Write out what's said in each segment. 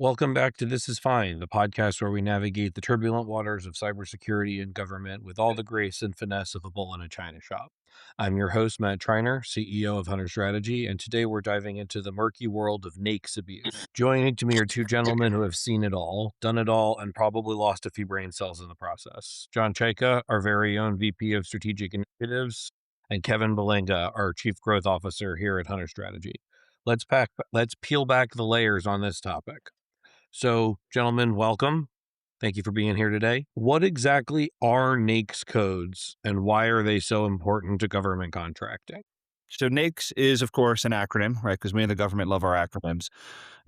Welcome back to This Is Fine, the podcast where we navigate the turbulent waters of cybersecurity and government with all the grace and finesse of a bull in a china shop. I'm your host, Matt Triner, CEO of Hunter Strategy, and today we're diving into the murky world of NAICS abuse. Joining to me are two gentlemen who have seen it all, done it all, and probably lost a few brain cells in the process. John Czaika, our very own VP of Strategic Initiatives, and Kevin Belanga, our Chief Growth Officer here at Hunter Strategy. Let's peel back the layers on this topic. So, gentlemen, welcome. Thank you for being here today. What exactly are NAICS codes and why are they so important to government contracting? So NAICS is, of course, an acronym, right? Because we in the government love our acronyms.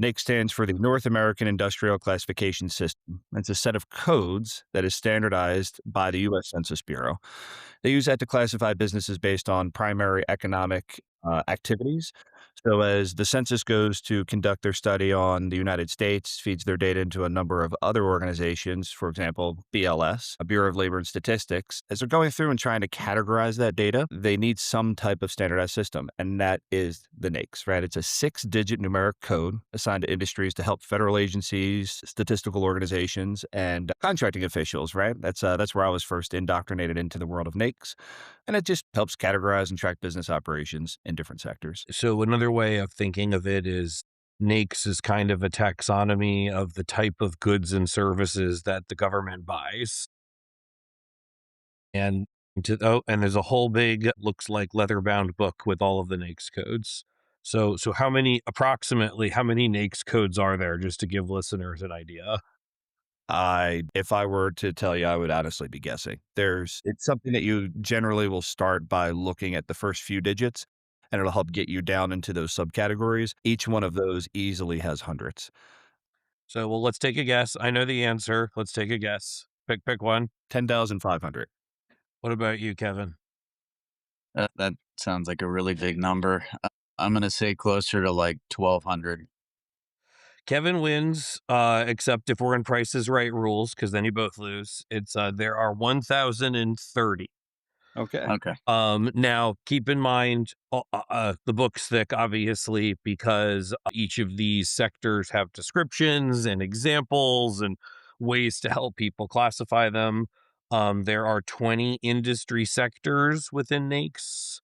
NAICS stands for the North American Industrial Classification System. It's a set of codes that is standardized by the U.S. Census Bureau. They use that to classify businesses based on primary economic activities. So as the census goes to conduct their study on the United States, feeds their data into a number of other organizations, for example, BLS, a Bureau of Labor and Statistics, as they're going through and trying to categorize that data, they need some type of standardized system. And that is the NAICS, right? It's a 6-digit numeric code assigned to industries to help federal agencies, statistical organizations, and contracting officials, right? That's where I was first indoctrinated into the world of NAICS. And it just helps categorize and track business operations in different sectors. So, another way of thinking of it is NAICS is kind of a taxonomy of the type of goods and services that the government buys. And there's a whole big, looks like leather bound book with all of the NAICS codes. So approximately how many NAICS codes are there, just to give listeners an idea? If I were to tell you, I would honestly be guessing. It's something that you generally will start by looking at the first few digits, and it'll help get you down into those subcategories. Each one of those easily has hundreds. So, well, let's take a guess. I know the answer. Let's take a guess. Pick one. 10,500. What about you, Kevin? That sounds like a really big number. I'm gonna say closer to like 1,200. Kevin wins, except if we're in Price is Right rules, because then you both lose. It's there are 1,030. Okay. Okay. Now keep in mind, the book's thick, obviously, because each of these sectors have descriptions and examples and ways to help people classify them. There are 20 industry sectors within NAICS,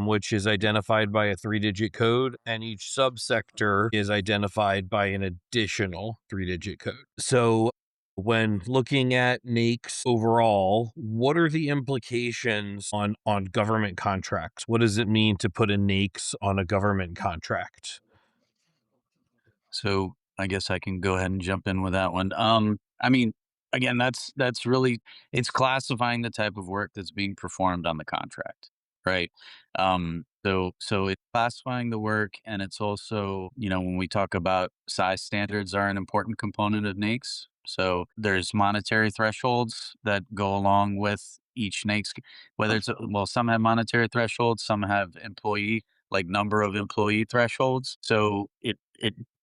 which is identified by a 3-digit code, and each subsector is identified by an additional 3-digit code. So when looking at NAICS overall, what are the implications on government contracts? What does it mean to put a NAICS on a government contract? So I guess I can go ahead and jump in with that one. I mean, again, that's really it's classifying the type of work that's being performed on the contract, right? So it's classifying the work, and it's also, when we talk about size standards are an important component of NAICS. So there's monetary thresholds that go along with each NAICS, whether some have monetary thresholds, some have like number of employee thresholds. So it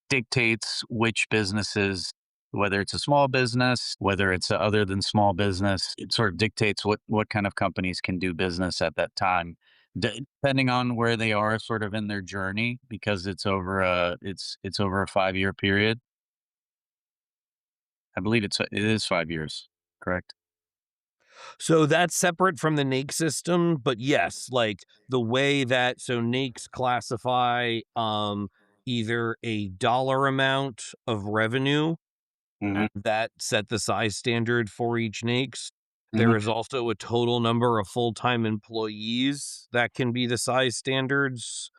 dictates which businesses, whether it's a small business, whether it's other than small business, it sort of dictates what kind of companies can do business at that time, depending on where they are sort of in their journey, because it's over a 5-year period. I believe it is 5 years, correct? So that's separate from the NAICS system, but yes, like the way that NAICS classify either a dollar amount of revenue Hmm. that set the size standard for each NAICS. Hmm. There is also a total number of full-time employees that can be the size standards.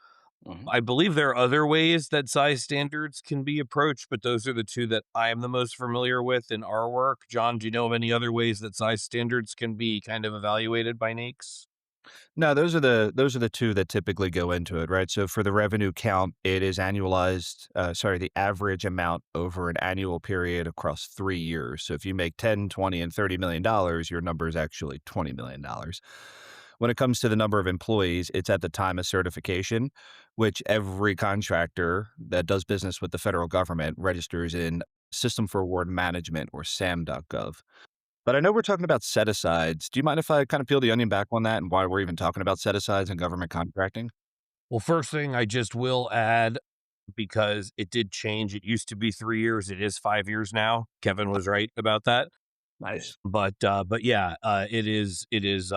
Hmm. I believe there are other ways that size standards can be approached, but those are the two that I am the most familiar with in our work. John, do you know of any other ways that size standards can be kind of evaluated by NAICS? No, those are the two that typically go into it, right? So for the revenue count, it is annualized, the average amount over an annual period across 3 years. So if you make 10, 20, and $30 million, your number is actually $20 million. When it comes to the number of employees, it's at the time of certification, which every contractor that does business with the federal government registers in System for Award Management, or SAM.gov. But I know we're talking about set asides. Do you mind if I kind of peel the onion back on that and why we're even talking about set asides and government contracting? Well, first thing I just will add, because it did change. It used to be 3 years. It is 5 years now. Kevin was right about that. Nice. But yeah, it is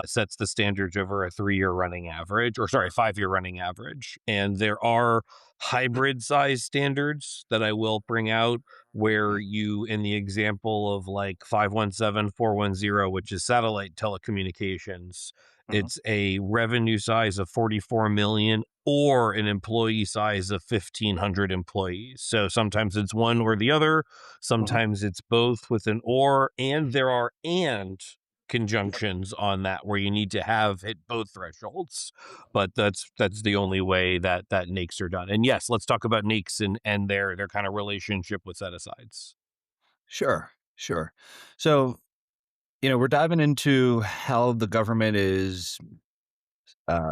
sets the standards over a 3 year running average, or sorry, 5 year running average. And there are hybrid size standards that I will bring out, where you, in the example of like 517 410, which is satellite telecommunications, Mhm. it's a revenue size of 44 million or an employee size of 1,500 employees. So sometimes it's one or the other. Mhm. Sometimes it's both with an or, and there are and conjunctions on that where you need to have hit both thresholds. But that's the only way that NAICS are done. And yes, let's talk about NAICS and their kind of relationship with set asides. Sure, sure. So, we're diving into how the government is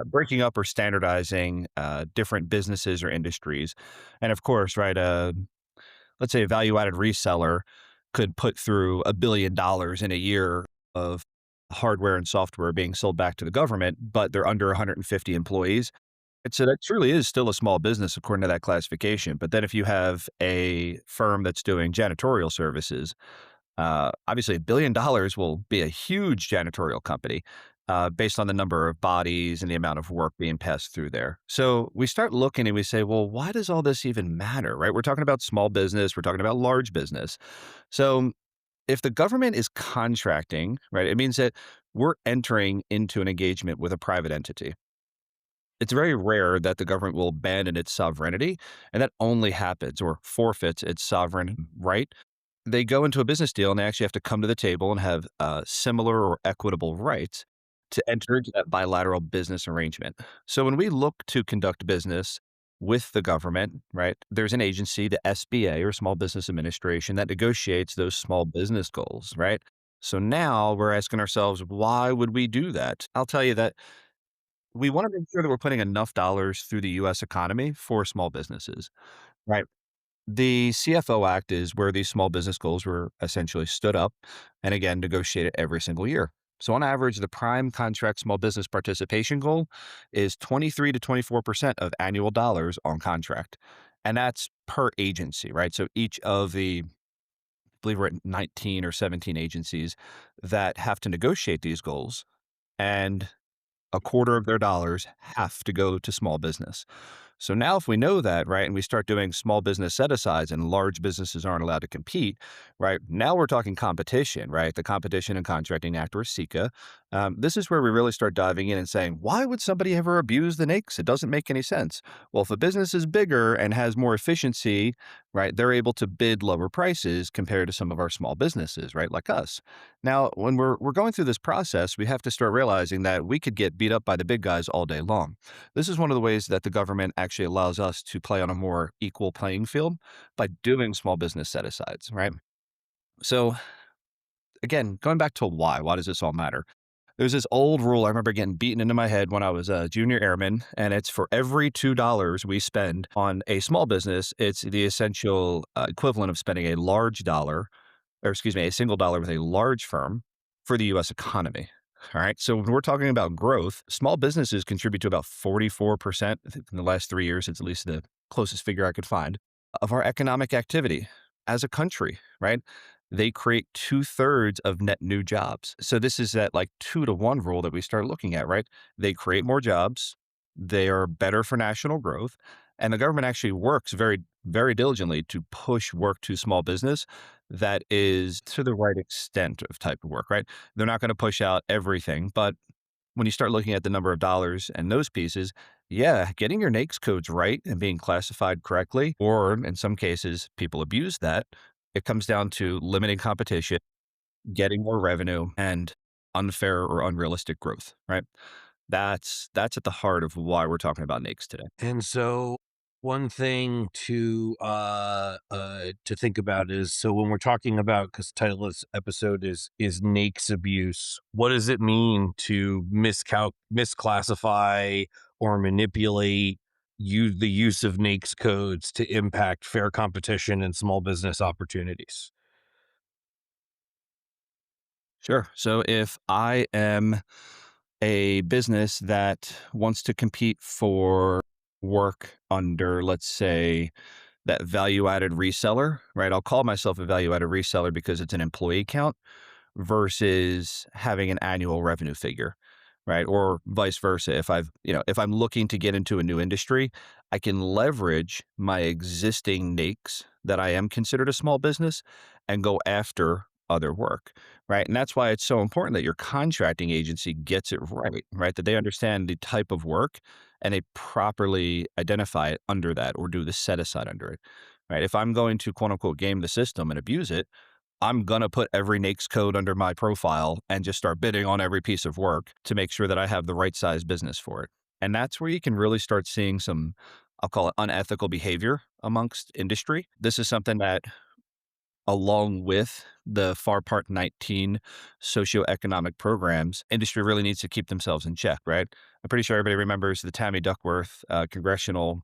breaking up or standardizing different businesses or industries. And of course, right, let's say a value added reseller could put through $1 billion in a year of hardware and software being sold back to the government, but they're under 150 employees. And so that truly is still a small business according to that classification. But then if you have a firm that's doing janitorial services, obviously, $1 billion will be a huge janitorial company based on the number of bodies and the amount of work being passed through there. So we start looking and we say, well, why does all this even matter, right? We're talking about small business, we're talking about large business. So if the government is contracting, right, it means that we're entering into an engagement with a private entity. It's very rare that the government will abandon its sovereignty, and that only happens or forfeits its sovereign right. They go into a business deal and they actually have to come to the table and have similar or equitable rights to enter into that bilateral business arrangement. So when we look to conduct business with the government, right, there's an agency, the SBA or Small Business Administration, that negotiates those small business goals, right? So now we're asking ourselves, why would we do that? I'll tell you that we want to make sure that we're putting enough dollars through the US economy for small businesses, right? The CFO Act is where these small business goals were essentially stood up and again negotiated every single year. So, on average, the prime contract small business participation goal is 23 to 24% of annual dollars on contract. And that's per agency, right? So, each of the, I believe we're at 19 or 17 agencies that have to negotiate these goals. And a quarter of their dollars have to go to small business. So now, if we know that, right, and we start doing small business set asides and large businesses aren't allowed to compete, right, now we're talking competition, right? The Competition and Contracting Act, or CICA. This is where we really start diving in and saying, why would somebody ever abuse the NAICS? It doesn't make any sense. Well, if a business is bigger and has more efficiency, right, they're able to bid lower prices compared to some of our small businesses, right, like us. Now, when we're going through this process, we have to start realizing that we could get beat up by the big guys all day long. This is one of the ways that the government actually allows us to play on a more equal playing field by doing small business set asides, right? So, again, going back to why does this all matter? There's this old rule I remember getting beaten into my head when I was a junior airman, and it's for every $2 we spend on a small business, it's the essential equivalent of spending a large dollar, or excuse me, a single dollar with a large firm for the US economy. All right. So when we're talking about growth, small businesses contribute to about 44%. I think in the last 3 years, it's at least the closest figure I could find of our economic activity as a country, right? They create 2/3 of net new jobs. So this is that like 2-to-1 rule that we start looking at, right? They create more jobs. They are better for national growth. And the government actually works very, very diligently to push work to small business that is to the right extent of type of work, right? They're not going to push out everything, but when you start looking at the number of dollars and those pieces, yeah, getting your NAICS codes right and being classified correctly, or in some cases, people abuse that. It comes down to limiting competition, getting more revenue, and unfair or unrealistic growth, right? That's at the heart of why we're talking about NAICS today. And so one thing to think about is, so when we're talking about, because the title of this episode is NAICS abuse, what does it mean to misclassify or manipulate the use of NAICS codes to impact fair competition and small business opportunities? Sure. So if I am a business that wants to compete for work under, let's say, that value added reseller, right? I'll call myself a value added reseller because it's an employee count versus having an annual revenue figure, right? Or vice versa. If I'm looking to get into a new industry, I can leverage my existing NAICS that I am considered a small business and go after other work, right? And that's why it's so important that your contracting agency gets it right, right? That they understand the type of work and they properly identify it under that or do the set aside under it, right? If I'm going to quote unquote game the system and abuse it, I'm going to put every NAICS code under my profile and just start bidding on every piece of work to make sure that I have the right size business for it. And that's where you can really start seeing some, I'll call it unethical behavior amongst industry. This is something that, along with the FAR Part 19 socioeconomic programs, industry really needs to keep themselves in check, right? I'm pretty sure everybody remembers the Tammy Duckworth congressional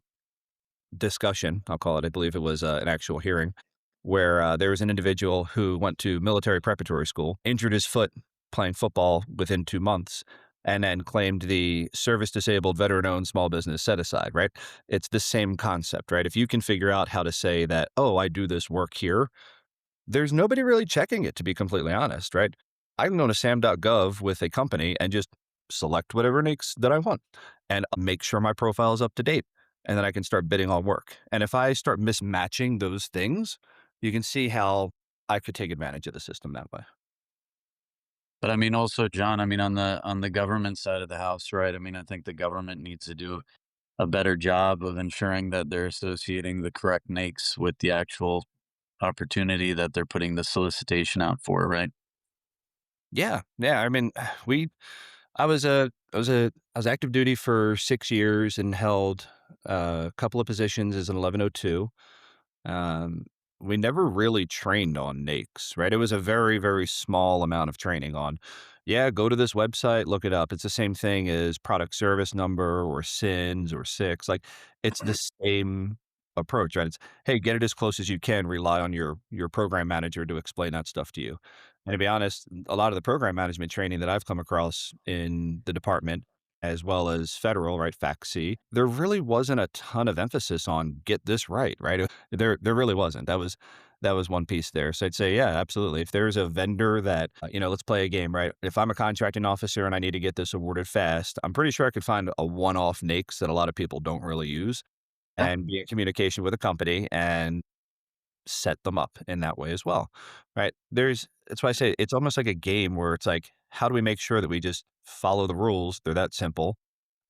discussion, I'll call it. I believe it was an actual hearing where there was an individual who went to military preparatory school, injured his foot playing football within 2 months, and then claimed the service disabled veteran owned small business set aside, right? It's the same concept, right? If you can figure out how to say that, oh, I do this work here, there's nobody really checking it, to be completely honest, right? I can go to sam.gov with a company and just select whatever NAICS that I want and make sure my profile is up to date. And then I can start bidding on work. And if I start mismatching those things, you can see how I could take advantage of the system that way. But I mean, also, John, I mean, on the government side of the house, right? I mean, I think the government needs to do a better job of ensuring that they're associating the correct NAICS with the actual opportunity that they're putting the solicitation out for, right? Yeah. Yeah. I mean, we, I was active duty for 6 years and held a couple of positions as an 1102. Um, we never really trained on NAICS, right? It was a very, very small amount of training on, yeah, go to this website, look it up. It's the same thing as product service number or SINs or SIX. Like it's the same approach, right? It's, hey, get it as close as you can, rely on your program manager to explain that stuff to you. And to be honest, a lot of the program management training that I've come across in the department as well as federal, right, FACC, there really wasn't a ton of emphasis on get this right? There really wasn't. That was one piece there. So I'd say, yeah, absolutely. If there's a vendor that, let's play a game, right? If I'm a contracting officer and I need to get this awarded fast, I'm pretty sure I could find a one-off NAICS that a lot of people don't really use and be in communication with a company and set them up in that way as well, right? That's why I say it's almost like a game where it's like, how do we make sure that we just follow the rules? They're that simple.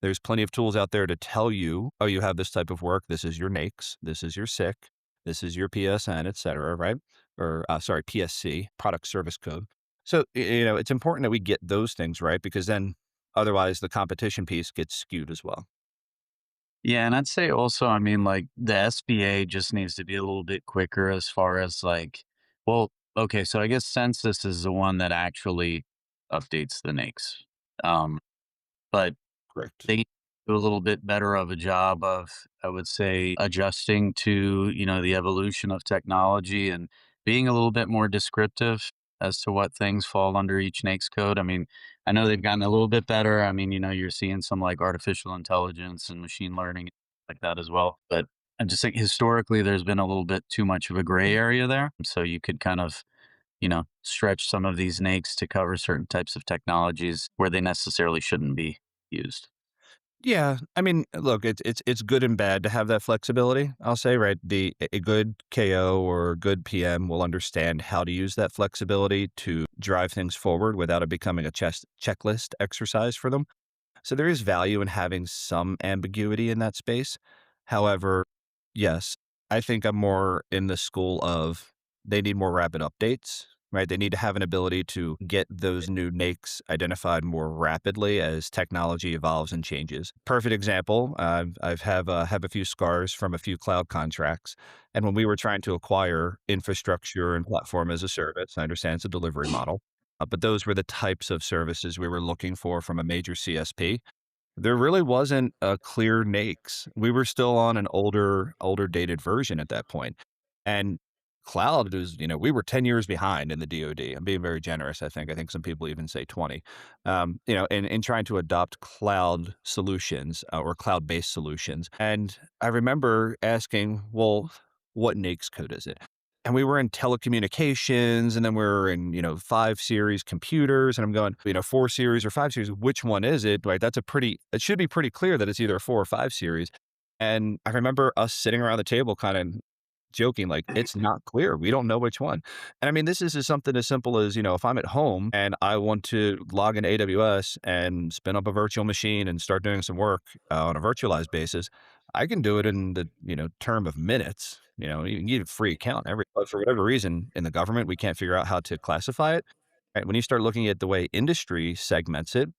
There's plenty of tools out there to tell you, oh, you have this type of work. This is your NAICS. This is your SIC. This is your PSN, et cetera, right? Or sorry, PSC, product service code. So, it's important that we get those things right because then otherwise the competition piece gets skewed as well. Yeah, and I'd say also, I mean, like the SBA just needs to be a little bit quicker as far as like, well, okay, so I guess census is the one that actually updates the NAICS. But Correct. they do a little bit better of a job of, I would say, adjusting to, the evolution of technology and being a little bit more descriptive as to what things fall under each NAICS code. I mean, I know they've gotten a little bit better. I mean, you're seeing some like artificial intelligence and machine learning like that as well. But I just think historically there's been a little bit too much of a gray area there. So you could kind of, stretch some of these NAICS to cover certain types of technologies where they necessarily shouldn't be used. Yeah, I mean, look, it's good and bad to have that flexibility. I'll say, right? A good KO or a good PM will understand how to use that flexibility to drive things forward without it becoming a checklist exercise for them. So there is value in having some ambiguity in that space. However, yes, I think I'm more in the school of they need more rapid updates, right? They need to have an ability to get those new NAICS identified more rapidly as technology evolves and changes. Perfect example. Have a few scars from a few cloud contracts, and when we were trying to acquire infrastructure and platform as a service, I understand it's a delivery model. But those were the types of services we were looking for from a major CSP. There really wasn't a clear NAICS. We were still on an older dated version at that point. And cloud is, we were 10 years behind in the DoD. I'm being very generous, I think. I think some people even say 20, in trying to adopt cloud solutions or cloud based solutions. And I remember asking, well, what NAICS code is it? And we were in telecommunications, and then we were in, 5 series computers. And I'm going, 4 series or 5 series, which one is it? Right. It should be pretty clear that it's either a 4 or 5 series. And I remember us sitting around the table kind of joking, like, it's not clear. We don't know which one. And I mean, this is just something as simple as, if I'm at home and I want to log in AWS and spin up a virtual machine and start doing some work on a virtualized basis, I can do it in the, term of minutes. You can get a free account. But for whatever reason in the government, we can't figure out how to classify it. Right? When you start looking at the way industry segments it,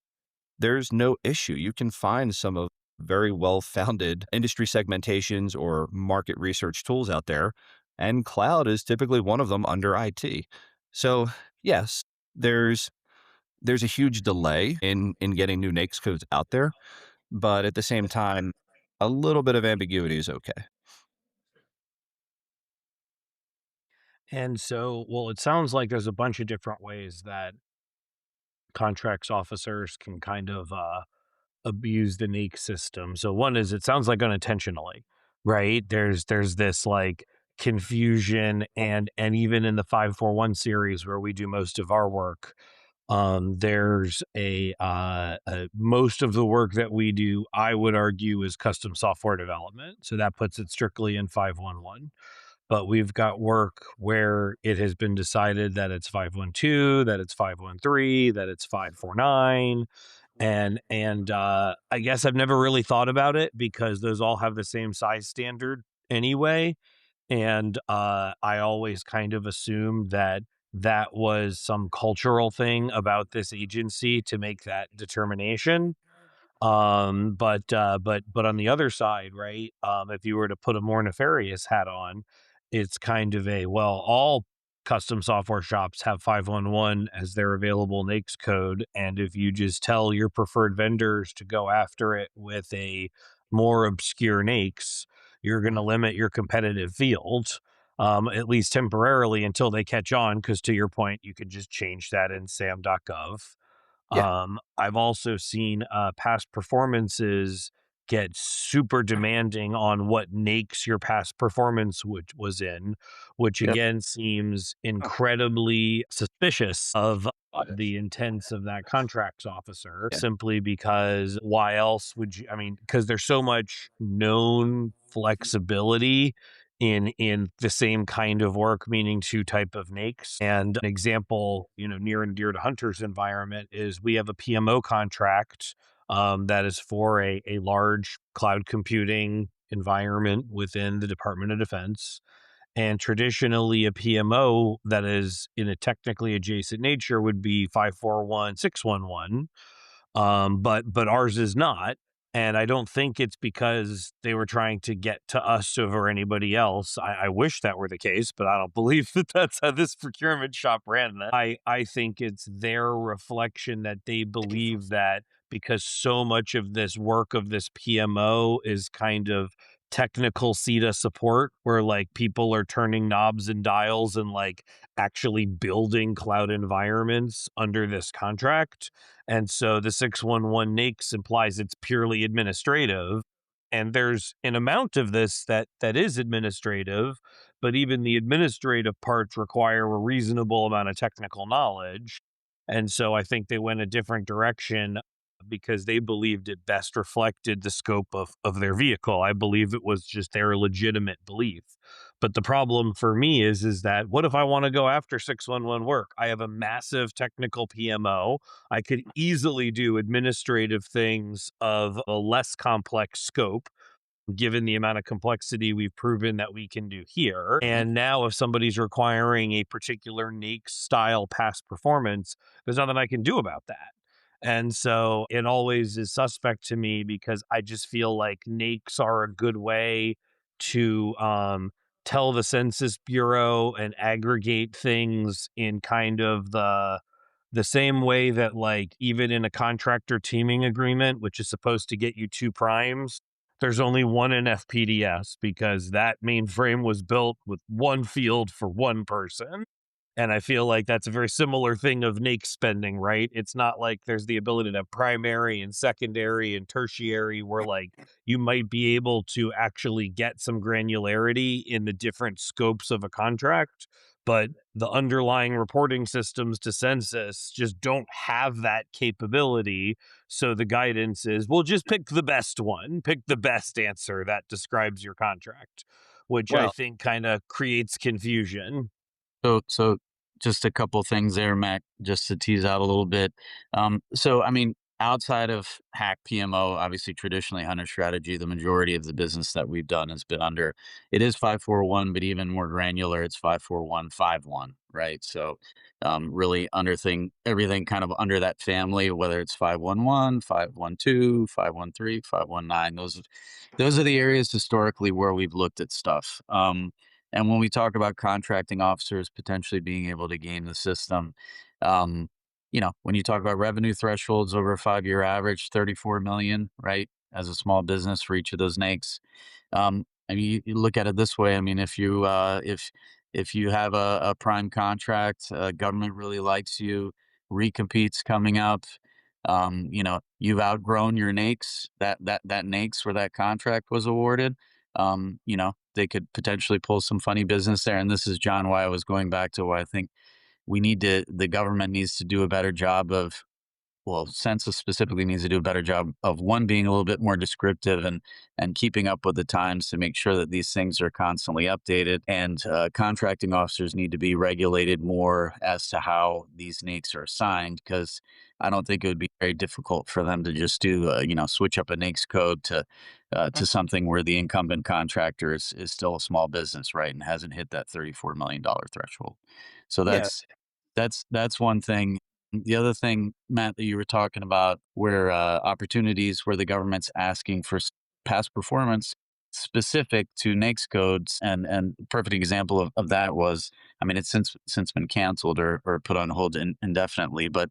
there's no issue. You can find some of very well-founded industry segmentations or market research tools out there, and cloud is typically one of them under IT. So, yes, there's a huge delay in getting new NAICS codes out there, but at the same time, a little bit of ambiguity is okay. And so, well, it sounds like there's a bunch of different ways that contracts officers can kind of abuse the NAICS system. So one is, it sounds like unintentionally, right? There's this like confusion, and even in the 541 series where we do most of our work, there's most of the work that we do, I would argue, is custom software development. So that puts it strictly in 511. But we've got work where it has been decided that it's 512, that it's 513, that it's 549. And I guess I've never really thought about it because those all have the same size standard anyway. And I always kind of assumed that that was some cultural thing about this agency to make that determination. But on the other side, right? If you were to put a more nefarious hat on, it's kind of a, well, all custom software shops have 511 as their available NAICS code, and if you just tell your preferred vendors to go after it with a more obscure NAICS, you're going to limit your competitive field. At least temporarily until they catch on, because to your point, you could just change that in sam.gov. Yeah. I've also seen past performances get super demanding on what NAICS your past performance was in, which Yep. again seems incredibly suspicious of the intents of that contracts officer, Yeah. simply because why else would you? I mean, because there's so much known flexibility in the same kind of work, meaning two type of NAICS. And an example, near and dear to Hunter's environment is we have a PMO contract that is for a large cloud computing environment within the Department of Defense. And traditionally, a PMO that is in a technically adjacent nature would be 541, 611. But ours is not. And I don't think it's because they were trying to get to us over anybody else. I wish that were the case, but I don't believe that that's how this procurement shop ran that. I think it's their reflection that they believe that because so much of this work of this PMO is kind of technical CETA support, where like people are turning knobs and dials and like actually building cloud environments under this contract. And so the 611 NAICS implies it's purely administrative. And there's an amount of this that is administrative, but even the administrative parts require a reasonable amount of technical knowledge. And so I think they went a different direction because they believed it best reflected the scope of their vehicle. I believe it was just their legitimate belief. But the problem for me is that what if I want to go after 611 work? I have a massive technical PMO. I could easily do administrative things of a less complex scope, given the amount of complexity we've proven that we can do here. And now if somebody's requiring a particular NAICS style past performance, there's nothing I can do about that. And so it always is suspect to me because I just feel like NAICS are a good way to tell the Census Bureau and aggregate things in kind of the same way that, like, even in a contractor teaming agreement, which is supposed to get you two primes, There's only one in FPDS because that mainframe was built with one field for one person. And I feel like that's a very similar thing of NAICS spending, right? It's not like there's the ability to have primary and secondary and tertiary where like you might be able to actually get some granularity in the different scopes of a contract, but the underlying reporting systems to census just don't have that capability. So the guidance is, well, just pick the best one, pick the best answer that describes your contract, which I Well, think kind of creates confusion. So just a couple things there, Mac, just to tease out a little bit. So I mean, outside of hack PMO, obviously traditionally hunter strategy, the majority of the business that we've done has been under it is 541, but even more granular, it's 54151, right? So really under thing everything kind of under that family, whether it's 511, 512, 513, 519. Those are the areas historically where we've looked at stuff. And when we talk about contracting officers potentially being able to game the system, um, when you talk about revenue thresholds over a 5-year average, 34 million, right, as a small business for each of those NAICS. I mean, you look at it this way. I mean, if you have a prime contract, government really likes you, recompetes coming up. You've outgrown your NAICS, that NAICS where that contract was awarded. They could potentially pull some funny business there. And this is, John, why I was going back to why I think the government needs to do a better job of, well, census specifically needs to do a better job of one being a little bit more descriptive and keeping up with the times to make sure that these things are constantly updated. And contracting officers need to be regulated more as to how these NAICS are assigned, because I don't think it would be very difficult for them to just do switch up a NAICS code to something where the incumbent contractor is still a small business, right, and hasn't hit that $34 million threshold. So yeah, that's one thing. The other thing, Matt, that you were talking about, where opportunities where the government's asking for past performance specific to NAICS codes, and perfect example of that was, I mean, it's since been canceled or put on hold indefinitely, but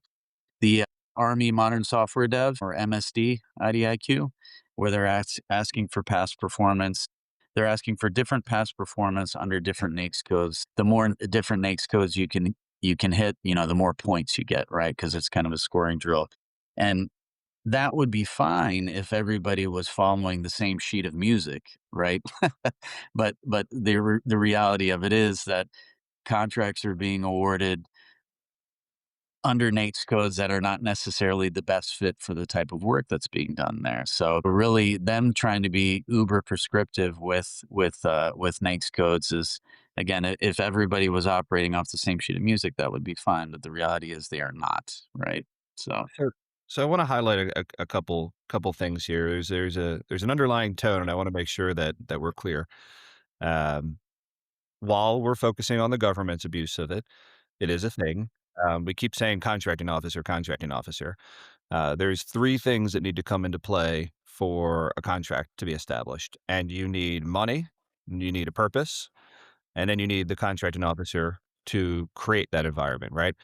the Army Modern Software Dev, or MSD IDIQ, where they're asking for past performance. They're asking for different past performance under different NAICS codes. The more different NAICS codes you can hit, the more points you get, right? Because it's kind of a scoring drill. And that would be fine if everybody was following the same sheet of music, right? But the reality of it is that contracts are being awarded under NAICS codes that are not necessarily the best fit for the type of work that's being done there. So really, them trying to be uber prescriptive with NAICS codes is, again, if everybody was operating off the same sheet of music, that would be fine. But the reality is they are not, right? So sure. So I want to highlight a couple things here. There's an underlying tone, and I want to make sure that we're clear. Um, while we're focusing on the government's abuse of it, it is a thing. We keep saying contracting officer, contracting officer. There's three things that need to come into play for a contract to be established, and you need money, you need a purpose, and then you need the contracting officer to create that environment, right?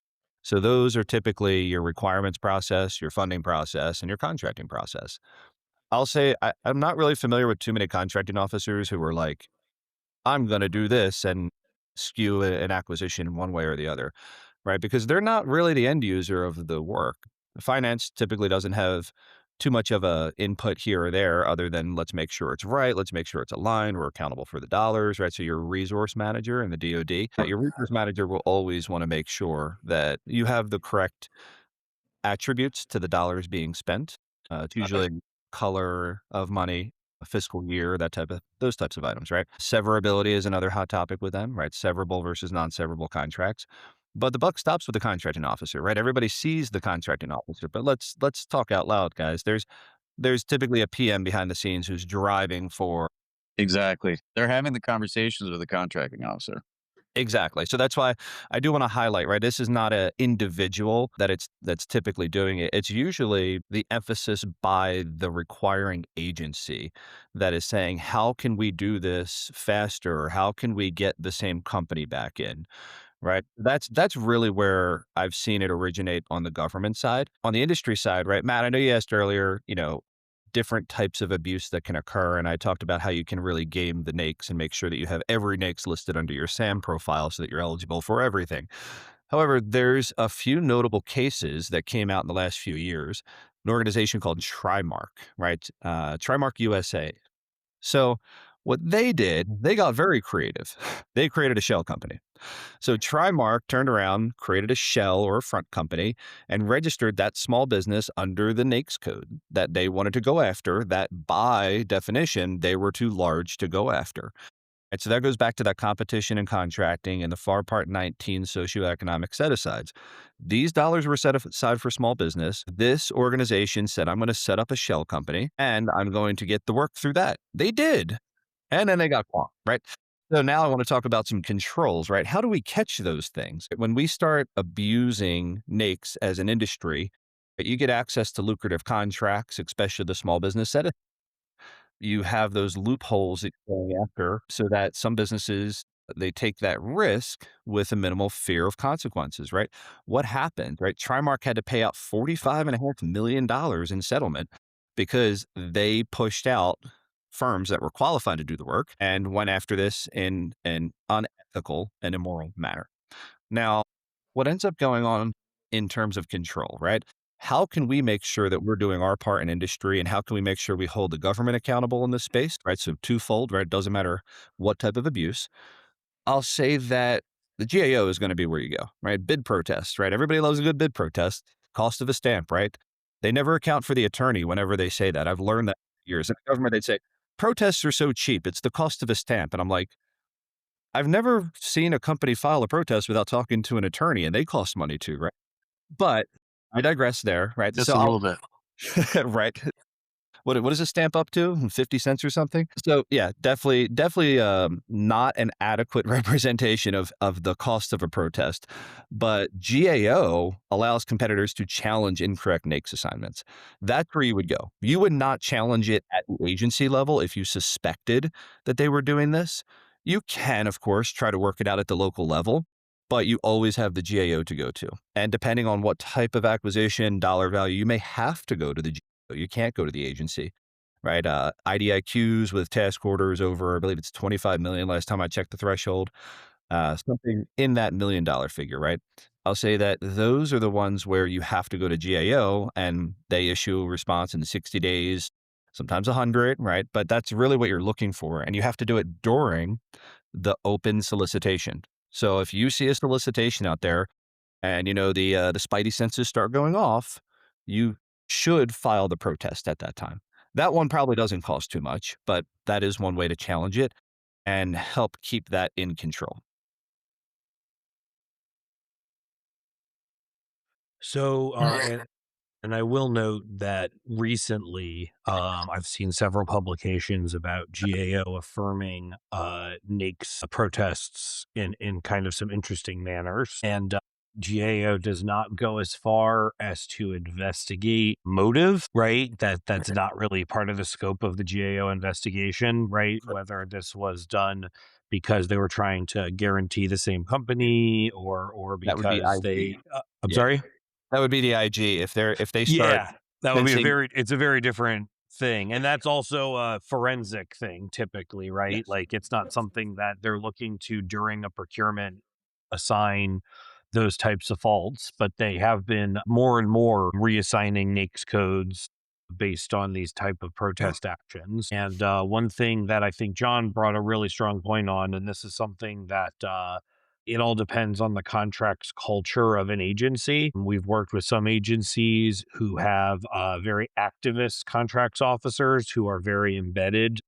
So those are typically your requirements process, your funding process, and your contracting process. I'll say I'm not really familiar with too many contracting officers who are like, I'm going to do this and skew an acquisition one way or the other, right? Because they're not really the end user of the work. Finance typically doesn't have too much of a input here or there other than let's make sure it's right, let's make sure it's aligned, we're accountable for the dollars, right? So your resource manager in the DoD, your resource manager will always want to make sure that you have the correct attributes to the dollars being spent. It's usually color of money, a fiscal year, those types of items, right? Severability is another hot topic with them, right? Severable versus non-severable contracts. But the buck stops with the contracting officer, right? Everybody sees the contracting officer, but let's talk out loud, guys. There's typically a PM behind the scenes who's driving for. exactly, they're having the conversations with the contracting officer. Exactly. So that's why I do want to highlight, right? This is not an individual that's typically doing it. It's usually the emphasis by the requiring agency that is saying, how can we do this faster? Or how can we get the same company back in? Right. That's really where I've seen it originate on the government side. On the industry side, right? Matt, I know you asked earlier, different types of abuse that can occur. And I talked about how you can really game the NAICS and make sure that you have every NAICS listed under your SAM profile so that you're eligible for everything. However, there's a few notable cases that came out in the last few years. An organization called Trimark, right? Trimark USA. So what they did, they got very creative. They created a shell company. So Trimark turned around, created a shell or a front company, and registered that small business under the NAICS code that they wanted to go after, that by definition, they were too large to go after. And so that goes back to that competition and contracting and the FAR Part 19 socioeconomic set asides. These dollars were set aside for small business. This organization said, I'm going to set up a shell company and I'm going to get the work through that. They did. And then they got caught, right? So now I want to talk about some controls, right? How do we catch those things? When we start abusing NAICS as an industry, you get access to lucrative contracts, especially the small business set. You have those loopholes that you're going after so that some businesses, they take that risk with a minimal fear of consequences, right? What happened, right? Trimark had to pay out $45.5 million in settlement because they pushed out firms that were qualified to do the work and went after this in an unethical and immoral manner. Now, what ends up going on in terms of control, right? How can we make sure that we're doing our part in industry and how can we make sure we hold the government accountable in this space, right? So twofold, right? It doesn't matter what type of abuse. I'll say that the GAO is going to be where you go, right? Bid protests, right? Everybody loves a good bid protest. Cost of a stamp, right? They never account for the attorney whenever they say that. I've learned that for years. In the government, they'd say, protests are so cheap. It's the cost of a stamp. And I'm like, I've never seen a company file a protest without talking to an attorney, and they cost money too, right? But I digress there, right? Just So a I'll little bit. right. What is a stamp up to? 50 cents or something? So yeah, definitely not an adequate representation of the cost of a protest. But GAO allows competitors to challenge incorrect NAICS assignments. That's where you would go. You would not challenge it at the agency level if you suspected that they were doing this. You can, of course, try to work it out at the local level, but you always have the GAO to go to. And depending on what type of acquisition, dollar value, you may have to go to the GAO. You can't go to the agency, right? IDIQs with task orders over, I believe it's 25 million last time I checked the threshold, something in that $1 million figure, right? I'll say that those are the ones where you have to go to GAO and they issue a response in 60 days, sometimes 100, right? But that's really what you're looking for. And you have to do it during the open solicitation. So if you see a solicitation out there and the spidey senses start going off, you should file the protest at that time. That one probably doesn't cost too much, but that is one way to challenge it and help keep that in control. So, and I will note that recently, I've seen several publications about GAO affirming NAICS protests in kind of some interesting manners, and GAO does not go as far as to investigate motive, right? That's not really part of the scope of the GAO investigation, right? Whether this was done because they were trying to guarantee the same company or That would be because IG. they I'm Yeah. sorry. That would be the IG if they start Yeah, that would be fencing. it's a very different thing, and that's also a forensic thing typically, right? Yes. Like, it's not something that they're looking to, during a procurement, assign those types of faults, but they have been more and more reassigning NAICS codes based on these type of protest actions, and, one thing that I think John brought a really strong point on, and this is something that, it all depends on the contract's culture of an agency. We've worked with some agencies who have very activist contracts officers who are very embedded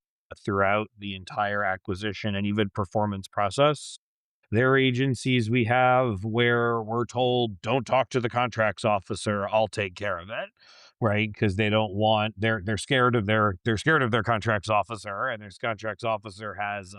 throughout the entire acquisition and even performance process. There are agencies we have where we're told, don't talk to the contracts officer, I'll take care of it. Right. Because they don't want they're scared of their contracts officer, and their contracts officer has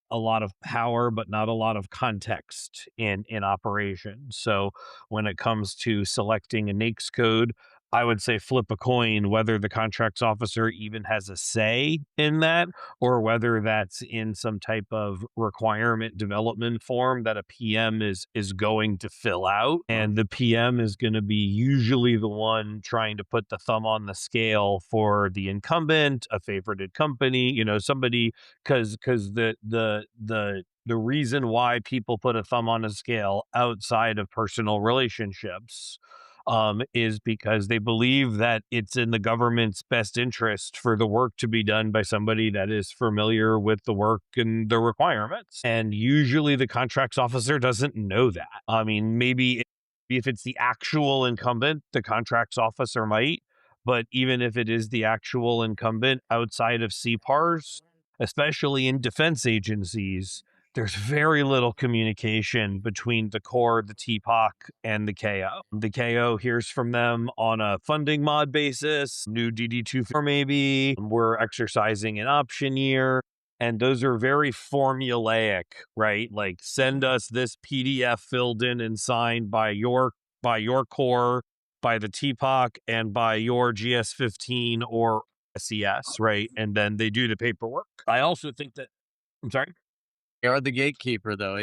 a lot of power, but not a lot of context in operation. So when it comes to selecting a NAICS code, I would say flip a coin whether the contracts officer even has a say in that, or whether that's in some type of requirement development form that a PM is going to fill out, and the PM is going to be usually the one trying to put the thumb on the scale for the incumbent, a favorited company, somebody, because the reason why people put a thumb on a scale outside of personal relationships is because they believe that it's in the government's best interest for the work to be done by somebody that is familiar with the work and the requirements. And usually the contracts officer doesn't know that. I mean, maybe if it's the actual incumbent, the contracts officer might. But even if it is the actual incumbent outside of CPARs, especially in defense agencies, there's very little communication between the core, the TPOC, and the KO. The KO hears from them on a funding mod basis, new DD2 maybe, we're exercising an option year. And those are very formulaic, right? Like send us this PDF filled in and signed by your core, by the TPOC, and by your GS15 or SES, right? And then they do the paperwork. I also think that I'm sorry. You're the gatekeeper, though.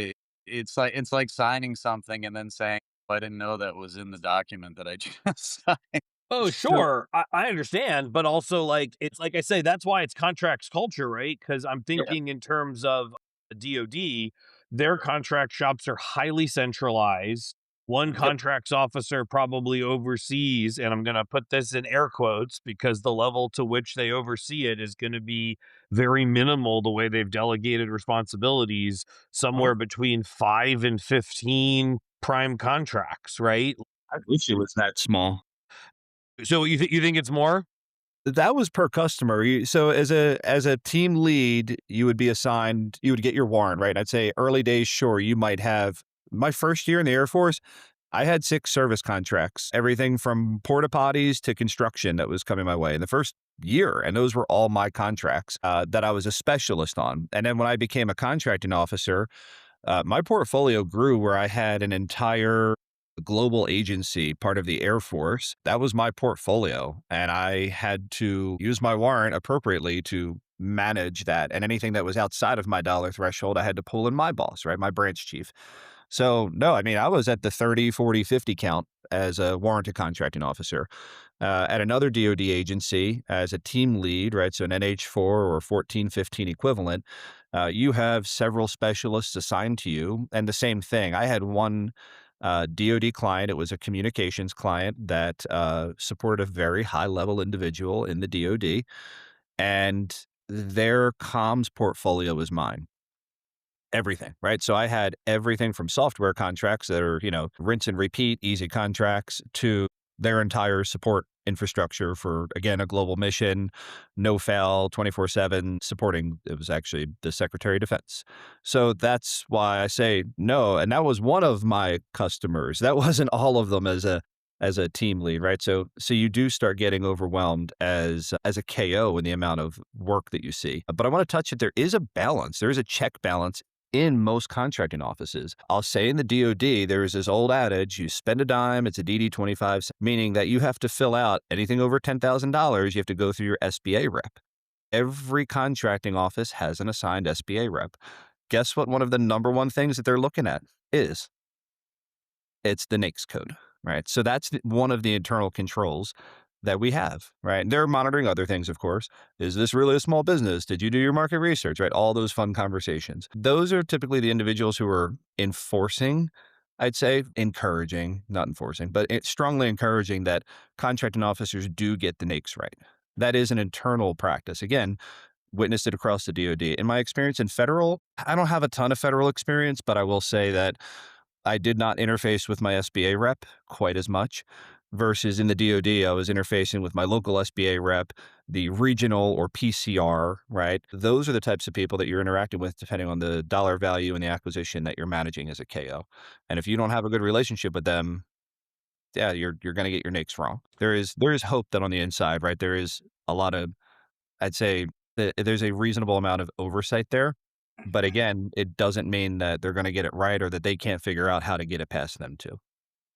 It's like signing something and then saying, "I didn't know that was in the document that I just signed." Oh, So sure. I understand, but also like it's like I say, that's why it's contracts culture, right? Because I'm yeah, thinking in terms of the DoD, their contract shops are highly centralized. One yep. contracts officer probably oversees, and I'm going to put this in air quotes because the level to which they oversee it is going to be very minimal the way they've delegated responsibilities, somewhere between 5 and 15 prime contracts, right? I wish it was that small. So you think it's more? That was per customer. So as a team lead, you would be assigned, you would get your warrant, right? I'd say early days, sure, you might have. My first year in the Air Force, I had 6 service contracts, everything from porta potties to construction that was coming my way in the first year. And those were all my contracts that I was a specialist on. And then when I became a contracting officer, my portfolio grew where I had an entire global agency, part of the Air Force. That was my portfolio. And I had to use my warrant appropriately to manage that. And anything that was outside of my dollar threshold, I had to pull in my boss, right? My branch chief. So, no, I mean, I was at the 30, 40, 50 count as a warranted contracting officer. At another DoD agency as a team lead, right? So an NH4 or 14, 15 equivalent, you have several specialists assigned to you. And the same thing, I had one DoD client. It was a communications client that supported a very high level individual in the DoD, and their comms portfolio was mine. Everything, right? So I had everything from software contracts that are, rinse and repeat, easy contracts to their entire support infrastructure for, again, a global mission, no fail, 24/7 supporting. It was actually the Secretary of Defense. So that's why I say no. And that was one of my customers. That wasn't all of them as a team lead, right? So you do start getting overwhelmed as a KO in the amount of work that you see. But I want to touch it. There is a balance. There is a check balance in most contracting offices. I'll say in the DoD, there is this old adage, you spend a dime, it's a DD 25, meaning that you have to fill out anything over $10,000, you have to go through your SBA rep. Every contracting office has an assigned SBA rep. Guess what one of the number one things that they're looking at is? It's the NAICS code, right? So that's one of the internal controls that we have, right? They're monitoring other things, of course. Is this really a small business? Did you do your market research, right? All those fun conversations. Those are typically the individuals who are enforcing, I'd say, encouraging, not enforcing, but it's strongly encouraging that contracting officers do get the NAICS right. That is an internal practice. Again, witnessed it across the DoD. In my experience in federal, I don't have a ton of federal experience, but I will say that I did not interface with my SBA rep quite as much versus in the DoD, I was interfacing with my local SBA rep, the regional or PCR, right? Those are the types of people that you're interacting with depending on the dollar value and the acquisition that you're managing as a KO. And if you don't have a good relationship with them, yeah, you're going to get your NAICS wrong. There is hope that on the inside, right? There is a lot of, I'd say there's a reasonable amount of oversight there. But again, it doesn't mean that they're going to get it right or that they can't figure out how to get it past them too.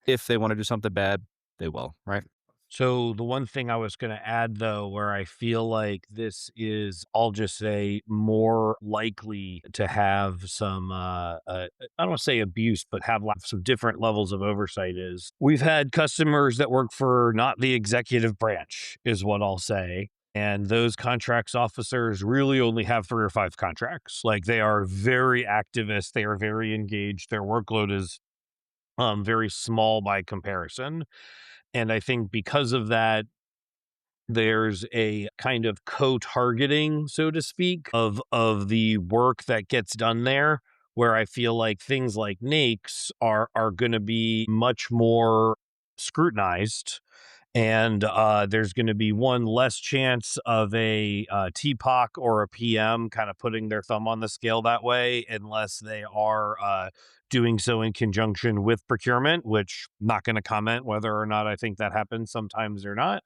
If they want to do something bad, they will, right? So the one thing I was going to add though, where I feel like this is, I'll just say, more likely to have some, I don't want to say abuse, but have lots of different levels of oversight is we've had customers that work for not the executive branch, is what I'll say. And those contracts officers really only have 3 or 5 contracts. Like they are very activist. They are very engaged. Their workload is very small by comparison. And I think because of that, there's a kind of co-targeting, so to speak, of the work that gets done there, where I feel like things like NAICS are going to be much more scrutinized, and there's going to be one less chance of a TPOC or a PM kind of putting their thumb on the scale that way, unless they are doing so in conjunction with procurement, which I'm not going to comment whether or not I think that happens sometimes or not.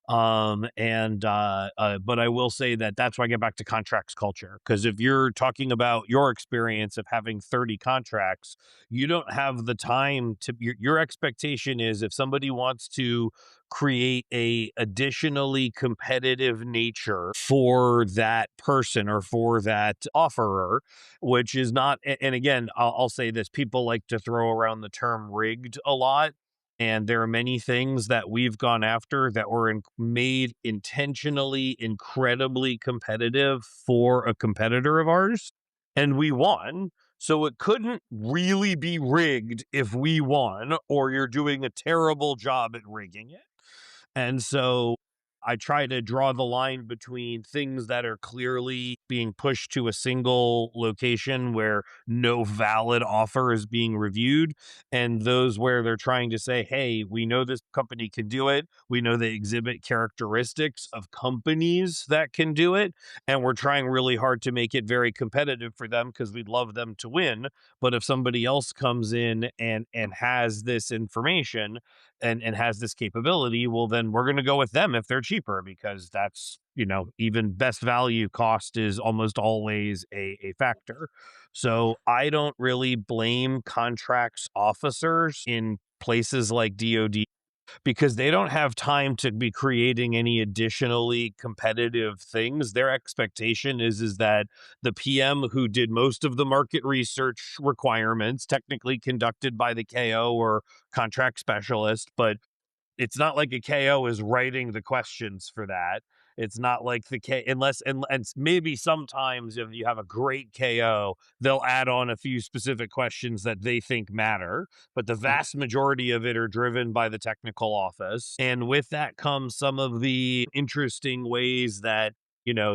But I will say that that's why I get back to contracts culture. Because if you're talking about your experience of having 30 contracts, you don't have the time to, your expectation is if somebody wants to create a additionally competitive nature for that person or for that offerer, which is not, and again, I'll say this, people like to throw around the term rigged a lot, and there are many things that we've gone after that were made intentionally incredibly competitive for a competitor of ours, and we won. So it couldn't really be rigged if we won, or you're doing a terrible job at rigging it. And so I try to draw the line between things that are clearly being pushed to a single location where no valid offer is being reviewed, and those where they're trying to say, hey, we know this company can do it. We know they exhibit characteristics of companies that can do it. And we're trying really hard to make it very competitive for them because we'd love them to win. But if somebody else comes in and has this information, and has this capability, well, then we're going to go with them if they're cheaper, because that's, even best value cost is almost always a factor. So I don't really blame contracts officers in places like DoD, because they don't have time to be creating any additionally competitive things. Their expectation is that the PM who did most of the market research requirements, technically conducted by the KO or contract specialist, but it's not like a KO is writing the questions for that. It's not like the K, unless, and maybe sometimes if you have a great KO, they'll add on a few specific questions that they think matter. But the vast majority of it are driven by the technical office. And with that comes some of the interesting ways that,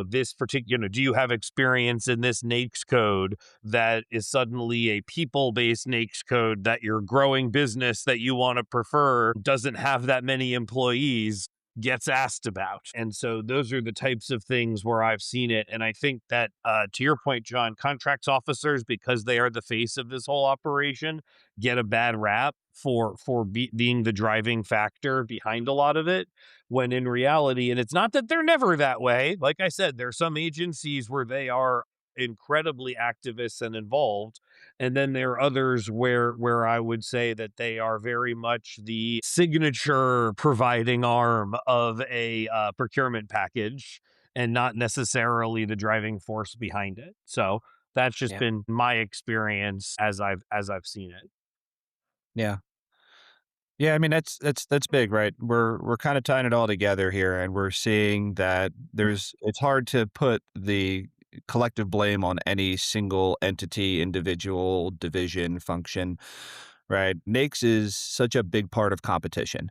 this particular, do you have experience in this NAICS code that is suddenly a people-based NAICS code that your growing business that you want to prefer doesn't have that many employees gets asked about. And so those are the types of things where I've seen it. And I think that, to your point, John, contracts officers, because they are the face of this whole operation, get a bad rap for being the driving factor behind a lot of it, when in reality, and it's not that they're never that way. Like I said, there are some agencies where they are incredibly activist and involved, and then there are others where I would say that they are very much the signature providing arm of a procurement package, and not necessarily the driving force behind it. So that's just Yeah. been my experience as I've seen it. Yeah. Yeah, I mean that's big, right? We're kind of tying it all together here, and we're seeing that it's hard to put the collective blame on any single entity, individual, division, function, right? NAICS is such a big part of competition,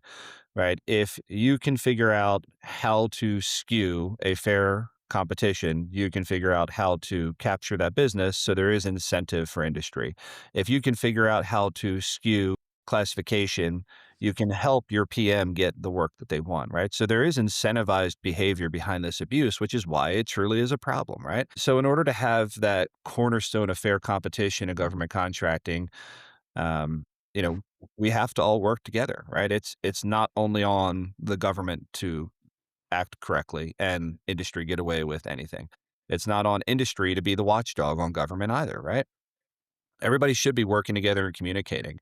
right? If you can figure out how to skew a fair competition, you can figure out how to capture that business. So there is incentive for industry. If you can figure out how to skew classification, you can help your PM get the work that they want, right? So there is incentivized behavior behind this abuse, which is why it truly is a problem, right? So in order to have that cornerstone of fair competition in government contracting, um, you know, we have to all work together, right? It's not only on the government to act correctly and industry get away with anything. It's not on industry to be the watchdog on government either, right? Everybody should be working together and communicating.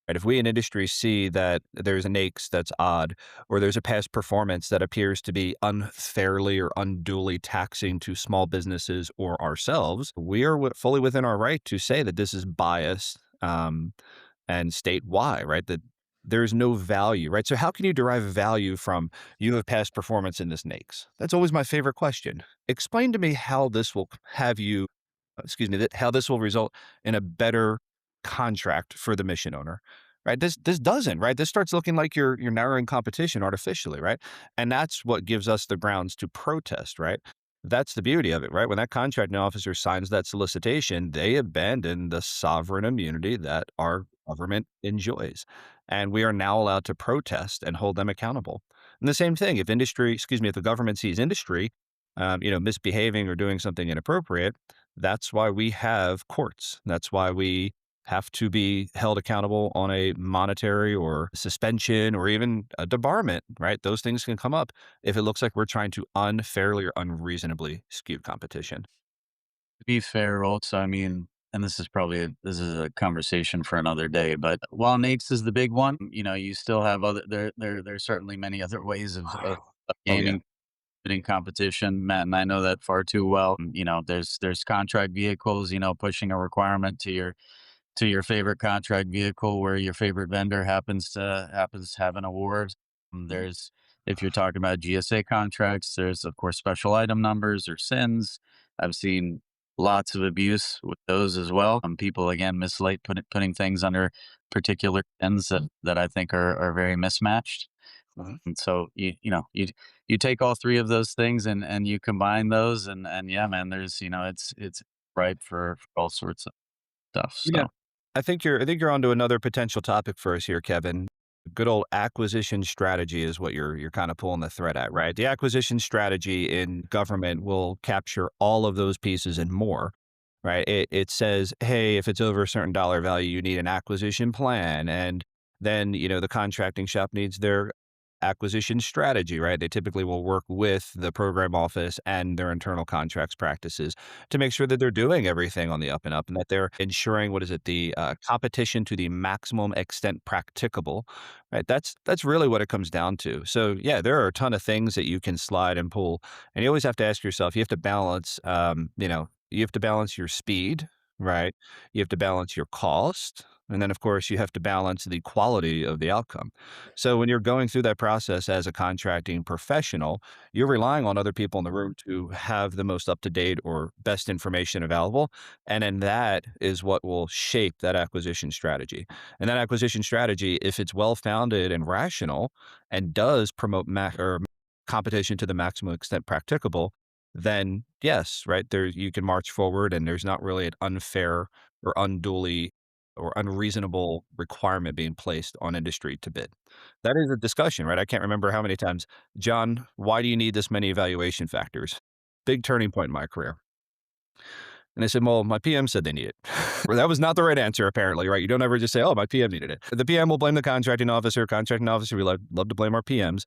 Right? If we in industry see that there's a NAICS that's odd, or there's a past performance that appears to be unfairly or unduly taxing to small businesses or ourselves, we are fully within our right to say that this is bias, and state why, right? That there's no value, right? So, how can you derive value from you have past performance in this NAICS? That's always my favorite question. Explain to me how this will have you excuse me, that how this will result in a better contract for the mission owner, right? This doesn't, right? This starts looking like you're narrowing competition artificially, right? And that's what gives us the grounds to protest, right? That's the beauty of it, right? When that contracting officer signs that solicitation, they abandon the sovereign immunity that our government enjoys. And we are now allowed to protest and hold them accountable. And the same thing, if industry, excuse me, if the government sees industry, misbehaving or doing something inappropriate, that's why we have courts. That's why we have to be held accountable on a monetary or suspension or even a debarment, right? Those things can come up if it looks like we're trying to unfairly or unreasonably skew competition. To be fair, also, I mean, and this is a conversation for another day. But while NAICS is the big one, you still have there's certainly many other ways of Oh yeah. gaining bidding competition, Matt, and I know that far too well. There's contract vehicles, pushing a requirement to your favorite contract vehicle where your favorite vendor happens to have an award. There's if you're talking about GSA contracts, there's of course special item numbers or sins. I've seen lots of abuse with those as well. People again mislate putting things under particular sins that I think are very mismatched. Mhm. And so you take all three of those things and you combine those and yeah, man, there's it's ripe for all sorts of stuff. Yeah. So I think you're onto another potential topic for us here, Kevin. Good old acquisition strategy is what you're kind of pulling the thread at, right? The acquisition strategy in government will capture all of those pieces and more, right? It says, hey, if it's over a certain dollar value, you need an acquisition plan. And then, the contracting shop needs their acquisition strategy, right? They typically will work with the program office and their internal contracts practices to make sure that they're doing everything on the up and up and that they're ensuring what is it, the competition to the maximum extent practicable, right? That's really what it comes down to. So yeah, there are a ton of things that you can slide and pull, and you always have to ask yourself. You have to balance, you have to balance your speed, right? You have to balance your cost. And then, of course, you have to balance the quality of the outcome. So, when you're going through that process as a contracting professional, you're relying on other people in the room to have the most up to date or best information available. And then that is what will shape that acquisition strategy. And that acquisition strategy, if it's well founded and rational and does promote competition to the maximum extent practicable, then yes, right there you can march forward and there's not really an unfair or unduly or unreasonable requirement being placed on industry to bid. That is a discussion, right? I can't remember how many times, John, why do you need this many evaluation factors? Big turning point in my career. And I said, well, my PM said they need it. Well, that was not the right answer, apparently, right? You don't ever just say, oh, my PM needed it. The PM will blame the contracting officer. Contracting officer, we love to blame our PMs.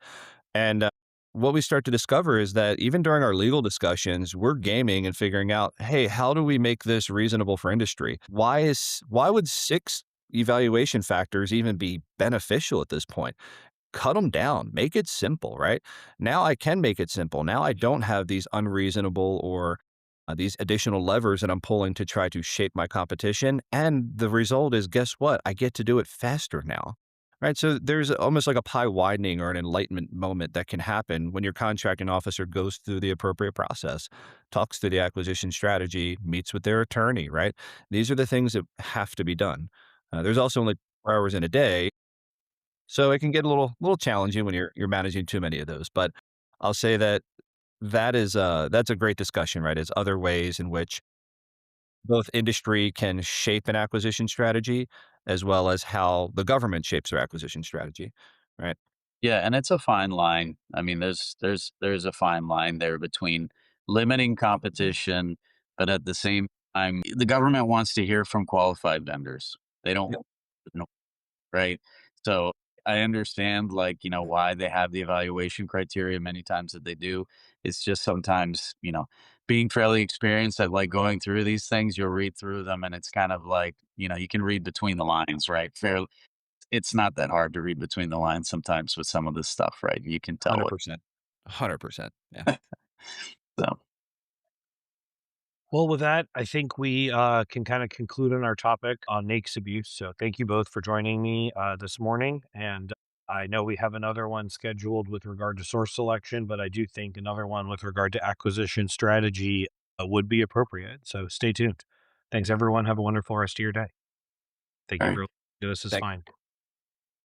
And what we start to discover is that even during our legal discussions, we're gaming and figuring out, hey, how do we make this reasonable for industry? Why would six evaluation factors even be beneficial at this point? Cut them down, make it simple, right? Now I can make it simple. Now I don't have these unreasonable or these additional levers that I'm pulling to try to shape my competition. And the result is, guess what? I get to do it faster now. Right. So there's almost like a pie widening or an enlightenment moment that can happen when your contracting officer goes through the appropriate process, talks through the acquisition strategy, meets with their attorney, right? These are the things that have to be done. There's also only 4 hours in a day, so it can get a little challenging when you're managing too many of those. But I'll say that that's a great discussion, right? Is other ways in which both industry can shape an acquisition strategy as well as how the government shapes their acquisition strategy, right? yeah, and it's a fine line. I mean, there's a fine line there between limiting competition, but at the same time, the government wants to hear from qualified vendors. They don't, Yep. right? So I understand, like, why they have the evaluation criteria many times that they do. It's just sometimes, being fairly experienced at like going through these things, you'll read through them and it's kind of like, you can read between the lines, right? it's not that hard to read between the lines sometimes with some of this stuff, right? You can tell what. 100%. 100%. Yeah. So Well, with that, I think we can kind of conclude on our topic on NAICS abuse. So thank you both for joining me this morning. And I know we have another one scheduled with regard to source selection, but I do think another one with regard to acquisition strategy would be appropriate. So stay tuned. Thanks, everyone. Have a wonderful rest of your day. Thank all you right. for listening to This Is Thank Fine.